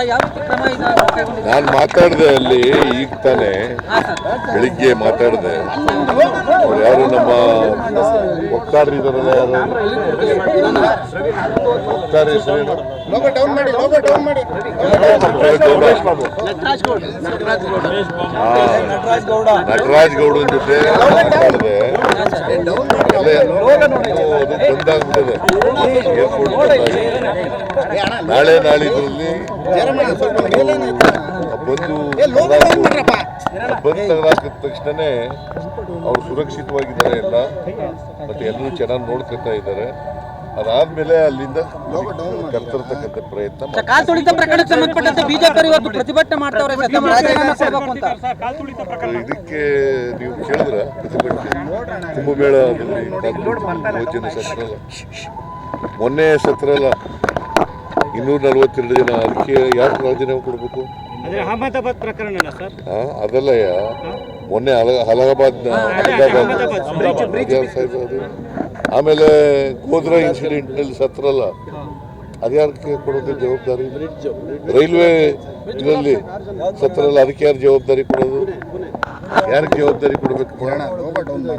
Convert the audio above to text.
ನಾನು ಮಾತಾಡಿದೆ ಅಲ್ಲಿ ಈಗ ತಾನೆ ಬೆಳಿಗ್ಗೆ ಮಾತಾಡಿದೆ. ಅವ್ರು ಯಾರು ನಮ್ಮ ವಕ್ತಾರರಿದ್ದಾರಲ್ಲ, ಯಾರು ವಕ್ತಾರ ಹೆಸರೇನು? ನಟರಾಜ್ ಗೌಡನ ಜೊತೆ ಮಾತಾಡಿದೆ. ಬಂದಾಗ್ಬಿಟ್ಟಿದೆ ನಾಳೆ ನಾಳಿದ್ರಲ್ಲಿ ಬಂದ್ ತೆಗೆದಾಕಿದ ತಕ್ಷಣನೇ ಅವ್ರು ಸುರಕ್ಷಿತವಾಗಿದ್ದಾರೆ ಎಲ್ಲ, ಮತ್ತೆ ಎಲ್ಲರೂ ಚೆನ್ನಾಗಿ ನೋಡ್ಕೊತಾ ಇದ್ದಾರೆ. ಅದಾದ್ಮೇಲೆ ಅಲ್ಲಿಂದ ಕರ್ತರ್ತಕ್ಕಂಥ ಪ್ರಯತ್ನ. ಕಾಲ್ ತುಳಿತ ಪ್ರಕರಣಕ್ಕೆ ಸಂಬಂಧಪಟ್ಟಂತೆ ಬಿಜೆಪಿ ಇವತ್ತು ಪ್ರತಿಭಟನೆ ಮಾಡ್ತಾವ್ರೆ. ಇದಕ್ಕೆ ನೀವು ಕೇಳಿದ್ರ ಪ್ರತಿಭಟನೆ ಕುಂಭಮೇಳದಲ್ಲಿ ಭೋಜನ ಸತ್ರ ಮೊನ್ನೆ ಸತ್ರ ಅಲ್ಲ, 242 ಜನ. ಅದಕ್ಕೆ ಯಾಕೆ ರಾಜೀನಾಮೆ ಕೊಡ್ಬೇಕು? ಅಹಮದಾಬಾದ್ ಪ್ರಕರಣ ಅದಲ್ಲಯ್ಯ, ಮೊನ್ನೆ ಅಲಹಾಬಾದ್ ಸಾಹೇಬ್ ಅದು, ಆಮೇಲೆ ಗೋಧ್ರಾ ಇನ್ಸಿಡೆಂಟ್ ನಲ್ಲಿ ಸತ್ರಲ್ಲ, ಅದ್ಯಾರಕ್ಕೆ ಕೊಡೋದು ಜವಾಬ್ದಾರಿ? ರೈಲ್ವೆ ಇದರಲ್ಲಿ ಸತ್ರಲ್ಲ, ಅದಕ್ಕೆ ಯಾರು ಜವಾಬ್ದಾರಿ ಕೊಡೋದು? ಯಾರಿಗೆ ಜವಾಬ್ದಾರಿ ಕೊಡಬೇಕು?